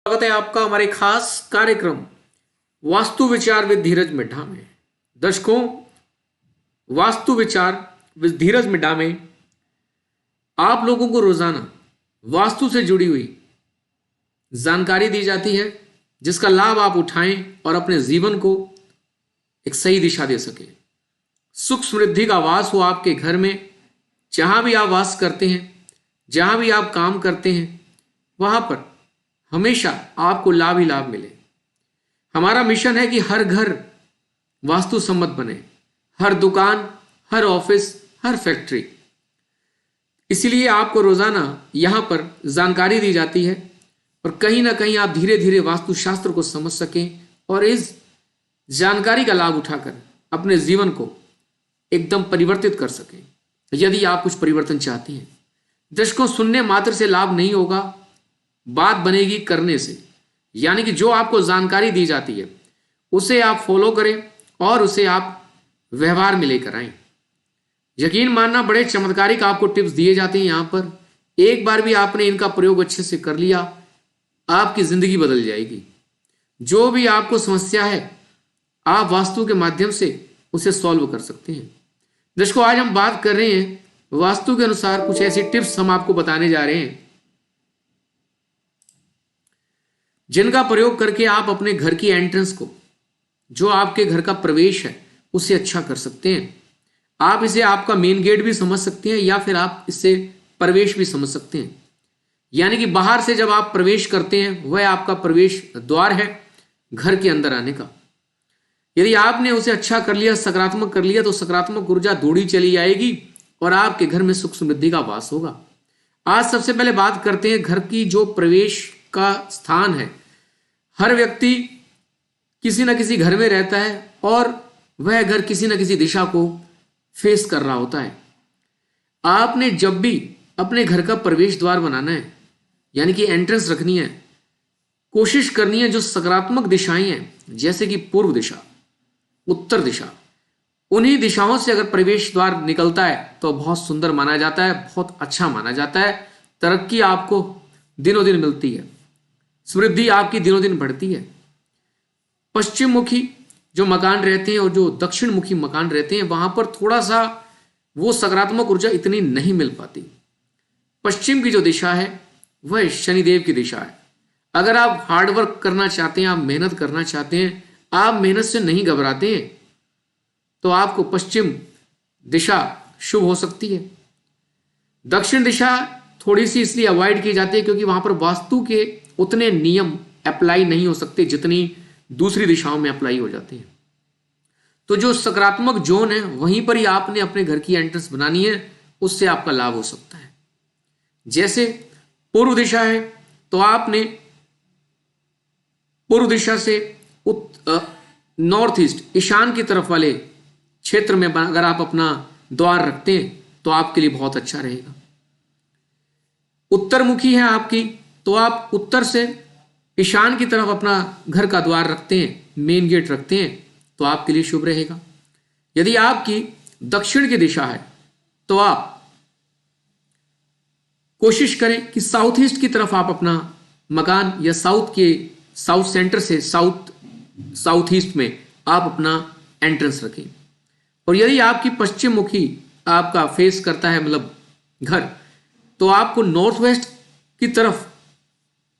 स्वागत है आपका हमारे खास कार्यक्रम वास्तु विचार विद धीरज मिड्ढा में। दर्शकों, वास्तु विचार विद धीरज मिड्ढा में आप लोगों को रोजाना वास्तु से जुड़ी हुई जानकारी दी जाती है, जिसका लाभ आप उठाएं और अपने जीवन को एक सही दिशा दे सके। सुख समृद्धि का वास हो आपके घर में, जहां भी आप वास करते हैं, जहां भी आप काम करते हैं, वहां पर हमेशा आपको लाभ ही लाभ मिले। हमारा मिशन है कि हर घर वास्तु सम्मत बने, हर दुकान, हर ऑफिस, हर फैक्ट्री। इसीलिए आपको रोजाना यहां पर जानकारी दी जाती है और कहीं ना कहीं आप धीरे धीरे वास्तु शास्त्र को समझ सकें और इस जानकारी का लाभ उठाकर अपने जीवन को एकदम परिवर्तित कर सकें। यदि आप कुछ परिवर्तन चाहते हैं, दर्शकों, सुनने मात्र से लाभ नहीं होगा, बात बनेगी करने से। यानी कि जो आपको जानकारी दी जाती है उसे आप फॉलो करें और उसे आप व्यवहार में लेकर आएं। यकीन मानना, बड़े चमत्कारिक आपको टिप्स दिए जाते हैं यहां पर। एक बार भी आपने इनका प्रयोग अच्छे से कर लिया, आपकी जिंदगी बदल जाएगी। जो भी आपको समस्या है, आप वास्तु के माध्यम से उसे सॉल्व कर सकते हैं। दर्शकों, आज हम बात कर रहे हैं वास्तु के अनुसार कुछ ऐसी टिप्स हम आपको बताने जा रहे हैं जिनका प्रयोग करके आप अपने घर की एंट्रेंस को, जो आपके घर का प्रवेश है, उसे अच्छा कर सकते हैं। आप इसे आपका मेन गेट भी समझ सकते हैं या फिर आप इससे प्रवेश भी समझ सकते हैं। यानी कि बाहर से जब आप प्रवेश करते हैं, वह आपका प्रवेश द्वार है घर के अंदर आने का। यदि आपने उसे अच्छा कर लिया, सकारात्मक कर लिया, तो सकारात्मक ऊर्जा दौड़ी चली आएगी और आपके घर में सुख समृद्धि का वास होगा। आज सबसे पहले बात करते हैं घर की जो प्रवेश का स्थान है। हर व्यक्ति किसी न किसी घर में रहता है और वह घर किसी न किसी दिशा को फेस कर रहा होता है। आपने जब भी अपने घर का प्रवेश द्वार बनाना है, यानी कि एंट्रेंस रखनी है, कोशिश करनी है जो सकारात्मक दिशाएं हैं, जैसे कि पूर्व दिशा, उत्तर दिशा, उन्हीं दिशाओं से अगर प्रवेश द्वार निकलता है तो बहुत सुंदर माना जाता है, बहुत अच्छा माना जाता है। तरक्की आपको दिनों दिन मिलती है, समृद्धि आपकी दिनों दिन बढ़ती है। पश्चिम मुखी जो मकान रहते हैं और जो दक्षिण मुखी मकान रहते हैं, वहां पर थोड़ा सा वो सकारात्मक ऊर्जा इतनी नहीं मिल पाती। पश्चिम की जो दिशा है वह शनिदेव की दिशा है। अगर आप हार्डवर्क करना चाहते हैं, आप मेहनत करना चाहते हैं, आप मेहनत से नहीं घबराते हैं, तो आपको पश्चिम दिशा शुभ हो सकती है। दक्षिण दिशा थोड़ी सी इसलिए अवॉइड की जाती है क्योंकि वहां पर वास्तु के उतने नियम अप्लाई नहीं हो सकते जितनी दूसरी दिशाओं में अप्लाई हो जाते हैं। तो जो सकारात्मक जोन है वहीं पर ही आपने अपने घर की एंट्रेंस बनानी है, उससे आपका लाभ हो सकता है। जैसे पूर्व दिशा है तो आपने पूर्व दिशा से नॉर्थ ईस्ट, ईशान की तरफ वाले क्षेत्र में अगर आप अपना द्वार रखते हैं तो आपके लिए बहुत अच्छा रहेगा। उत्तरमुखी है आपकी, तो आप उत्तर से ईशान की तरफ अपना घर का द्वार रखते हैं, मेन गेट रखते हैं, तो आपके लिए शुभ रहेगा। यदि आपकी दक्षिण की दिशा है तो आप कोशिश करें कि साउथ ईस्ट की तरफ आप अपना मकान, या साउथ सेंटर से साउथ ईस्ट में आप अपना एंट्रेंस रखें। और यदि आपकी पश्चिम मुखी आपका फेस करता है, मतलब घर, तो आपको नॉर्थ वेस्ट की तरफ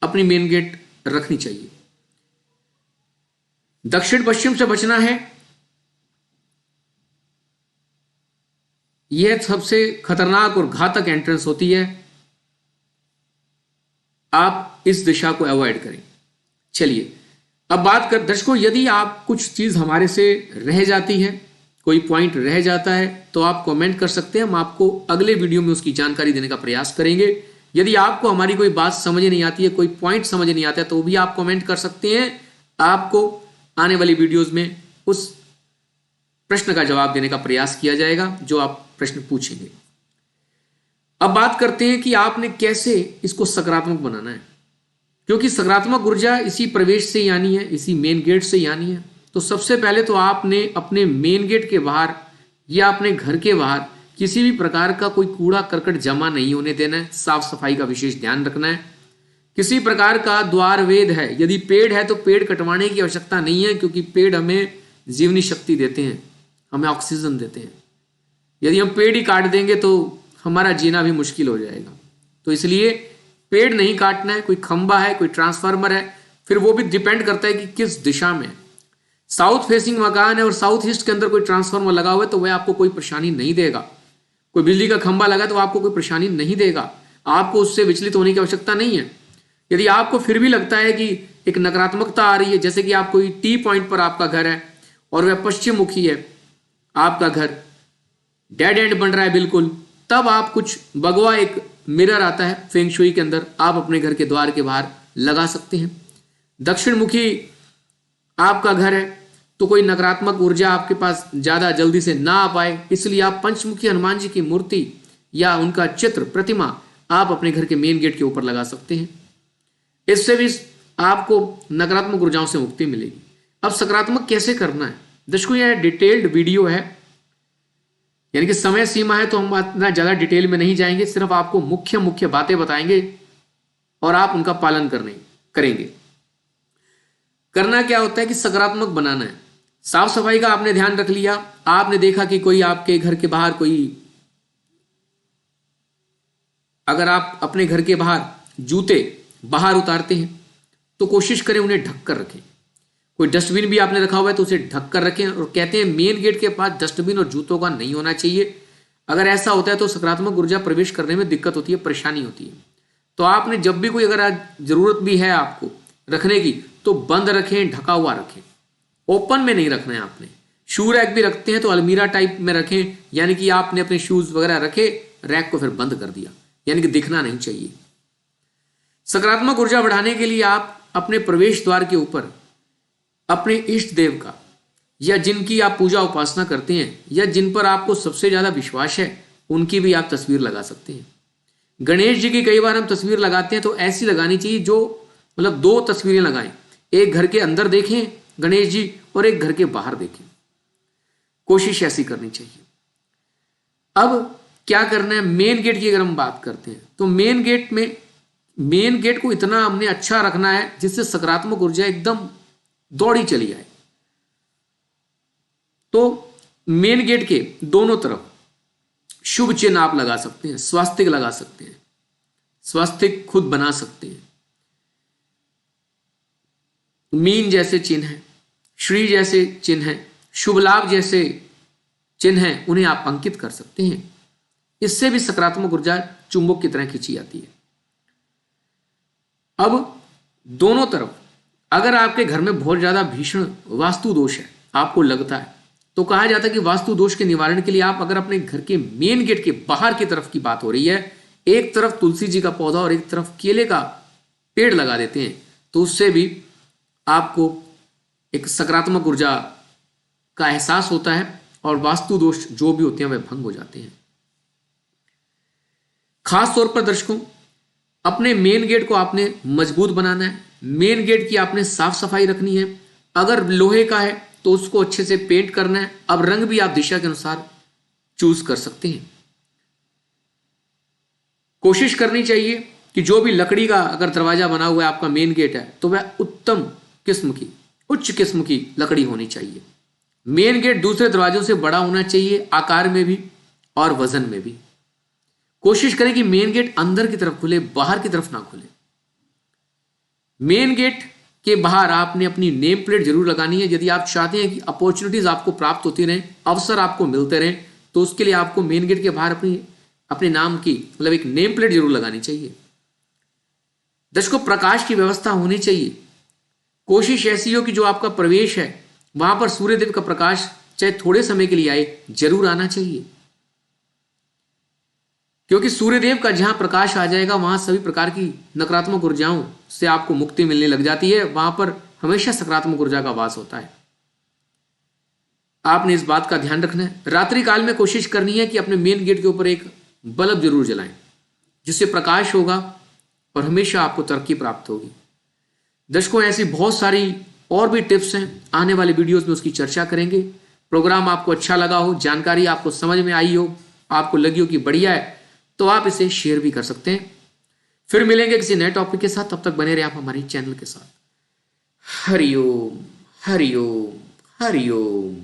अपनी मेन गेट रखनी चाहिए। दक्षिण पश्चिम से बचना है, यह सबसे खतरनाक और घातक एंट्रेंस होती है। आप इस दिशा को अवॉइड करें। चलिए अब बात कर, दर्शकों, यदि आप कुछ चीज हमारे से रह जाती है, कोई पॉइंट रह जाता है, तो आप कमेंट कर सकते हैं। हम आपको अगले वीडियो में उसकी जानकारी देने का प्रयास करेंगे। यदि आपको हमारी कोई बात समझ नहीं आती है, कोई पॉइंट समझ नहीं आता है, तो भी आप कमेंट कर सकते हैं। आपको आने वाली वीडियोस में उस प्रश्न का जवाब देने का प्रयास किया जाएगा जो आप प्रश्न पूछेंगे। अब बात करते हैं कि आपने कैसे इसको सकारात्मक बनाना है, क्योंकि सकारात्मक ऊर्जा इसी प्रवेश से यानी है, इसी मेन गेट से यानी है। तो सबसे पहले तो आपने अपने मेन गेट के बाहर या अपने घर के बाहर किसी भी प्रकार का कोई कूड़ा करकट जमा नहीं होने देना है। साफ सफाई का विशेष ध्यान रखना है। किसी प्रकार का द्वार वेद है, यदि पेड़ है तो पेड़ कटवाने की आवश्यकता नहीं है, क्योंकि पेड़ हमें जीवनी शक्ति देते हैं, हमें ऑक्सीजन देते हैं। यदि हम पेड़ ही काट देंगे तो हमारा जीना भी मुश्किल हो जाएगा। तो इसलिए पेड़ नहीं काटना है। कोई खंबा है, कोई ट्रांसफार्मर है, फिर वो भी डिपेंड करता है कि किस दिशा में। साउथ फेसिंग मकान है और साउथ ईस्ट के अंदर कोई ट्रांसफार्मर लगा हुआ है तो वह आपको कोई परेशानी नहीं देगा। कोई बिजली का खंबा लगा तो आपको कोई परेशानी नहीं देगा, आपको उससे विचलित होने की आवश्यकता नहीं है। यदि आपको फिर भी लगता है कि एक नकारात्मकता आ रही है, जैसे कि आप कोई टी पॉइंट पर आपका घर है और वह पश्चिम मुखी है, आपका घर डेड एंड बन रहा है बिल्कुल, तब आप कुछ भगवा एक मिरर आता है फेंग शुई के अंदर, आप अपने घर के द्वार के बाहर लगा सकते हैं। दक्षिण मुखी आपका घर है तो कोई नकारात्मक ऊर्जा आपके पास ज्यादा जल्दी से ना आ पाए, इसलिए आप पंचमुखी हनुमान जी की मूर्ति या उनका चित्र प्रतिमा आप अपने घर के मेन गेट के ऊपर लगा सकते हैं। इससे भी आपको नकारात्मक ऊर्जाओं से मुक्ति मिलेगी। अब सकारात्मक कैसे करना है, दर्शकों यह डिटेल्ड वीडियो है, यानी कि समय सीमा है तो हम इतना ज्यादा डिटेल में नहीं जाएंगे, सिर्फ आपको मुख्य मुख्य बातें बताएंगे और आप उनका पालन करेंगे। करना क्या होता है कि सकारात्मक बनाना है। साफ सफाई का आपने ध्यान रख लिया, आपने देखा कि कोई आपके घर के बाहर अगर आप अपने घर के बाहर जूते बाहर उतारते हैं तो कोशिश करें उन्हें ढक कर रखें। कोई डस्टबिन भी आपने रखा हुआ है तो उसे ढक कर रखें, और कहते हैं मेन गेट के पास डस्टबिन और जूतों का नहीं होना चाहिए। अगर ऐसा होता है तो सकारात्मक ऊर्जा प्रवेश करने में दिक्कत होती है, परेशानी होती है। तो आपने जब भी कोई अगर आज जरूरत भी है आपको रखने की तो बंद रखें, ढका हुआ रखें, ओपन में नहीं रखना है। आपने शू रैक भी रखते हैं तो अलमीरा टाइप में रखें, यानी कि आपने अपने शूज वगैरह रखे, रैक को फिर बंद कर दिया, यानी कि दिखना नहीं चाहिए। सकारात्मक ऊर्जा बढ़ाने के लिए आप अपने प्रवेश द्वार के ऊपर अपने इष्ट देव का या जिनकी आप पूजा उपासना करते हैं या जिन पर आपको सबसे ज्यादा विश्वास है उनकी भी आप तस्वीर लगा सकते हैं। गणेश जी की कई बार हम तस्वीर लगाते हैं तो ऐसी लगानी चाहिए जो मतलब 2 तस्वीरें लगाएं, एक घर के अंदर देखें गणेश जी और एक घर के बाहर देखें, कोशिश ऐसी करनी चाहिए। अब क्या करना है, मेन गेट की अगर हम बात करते हैं तो मेन गेट को इतना हमने अच्छा रखना है जिससे सकारात्मक ऊर्जा एकदम दौड़ी चली आए। तो मेन गेट के दोनों तरफ शुभ चिन्ह आप लगा सकते हैं, स्वास्तिक लगा सकते हैं, स्वास्तिक खुद बना सकते हैं, मीन जैसे चिन्ह हैं, श्री जैसे चिन्ह हैं, शुभ लाभ जैसे चिन्ह हैं, उन्हें आप अंकित कर सकते हैं। इससे भी सकारात्मक ऊर्जा चुंबक की तरह खींची जाती है। अब दोनों तरफ अगर आपके घर में बहुत ज्यादा भीषण वास्तु दोष है आपको लगता है तो कहा जाता है कि वास्तु दोष के निवारण के लिए आप अगर अपने घर के मेन गेट के बाहर की तरफ की बात हो रही है, एक तरफ तुलसी जी का पौधा और एक तरफ केले का पेड़ लगा देते हैं तो उससे भी आपको एक सकारात्मक ऊर्जा का एहसास होता है और वास्तु दोष जो भी होते हैं वे भंग हो जाते हैं। खास तौर पर दर्शकों, अपने मेन गेट को आपने मजबूत बनाना है, मेन गेट की आपने साफ सफाई रखनी है। अगर लोहे का है तो उसको अच्छे से पेंट करना है। अब रंग भी आप दिशा के अनुसार चूज कर सकते हैं। कोशिश करनी चाहिए कि जो भी लकड़ी का अगर दरवाजा बना हुआ है आपका मेन गेट है तो वह उत्तम किस्म की, उच्च किस्म की लकड़ी होनी चाहिए। मेन गेट दूसरे दरवाजों से बड़ा होना चाहिए, आकार में भी और वजन में भी। कोशिश करें कि मेन गेट अंदर की तरफ खुले, बाहर की तरफ ना खुले। मेन गेट के बाहर आपने अपनी नेम प्लेट जरूर लगानी है। यदि आप चाहते हैं कि अपॉर्चुनिटीज आपको प्राप्त होती रहें, अवसर आपको मिलते रहें, तो उसके लिए आपको मेन गेट के बाहर अपने नाम की मतलब एक नेम प्लेट जरूर लगानी चाहिए। दर्शकों, प्रकाश की व्यवस्था होनी चाहिए। कोशिश ऐसी हो कि जो आपका प्रवेश है वहां पर सूर्यदेव का प्रकाश चाहे थोड़े समय के लिए आए, जरूर आना चाहिए, क्योंकि सूर्यदेव का जहां प्रकाश आ जाएगा वहां सभी प्रकार की नकारात्मक ऊर्जाओं से आपको मुक्ति मिलने लग जाती है। वहां पर हमेशा सकारात्मक ऊर्जा का वास होता है। आपने इस बात का ध्यान रखना है। रात्रि काल में कोशिश करनी है कि अपने मेन गेट के ऊपर एक बल्ब जरूर जलाएं, जिससे प्रकाश होगा और हमेशा आपको तरक्की प्राप्त होगी। दर्शकों, ऐसी बहुत सारी और भी टिप्स हैं, आने वाले वीडियोस में उसकी चर्चा करेंगे। प्रोग्राम आपको अच्छा लगा हो, जानकारी आपको समझ में आई हो, आपको लगी हो कि बढ़िया है, तो आप इसे शेयर भी कर सकते हैं। फिर मिलेंगे किसी नए टॉपिक के साथ, तब तक बने रहे आप हमारे चैनल के साथ। हरिओम हरिओम हरिओम।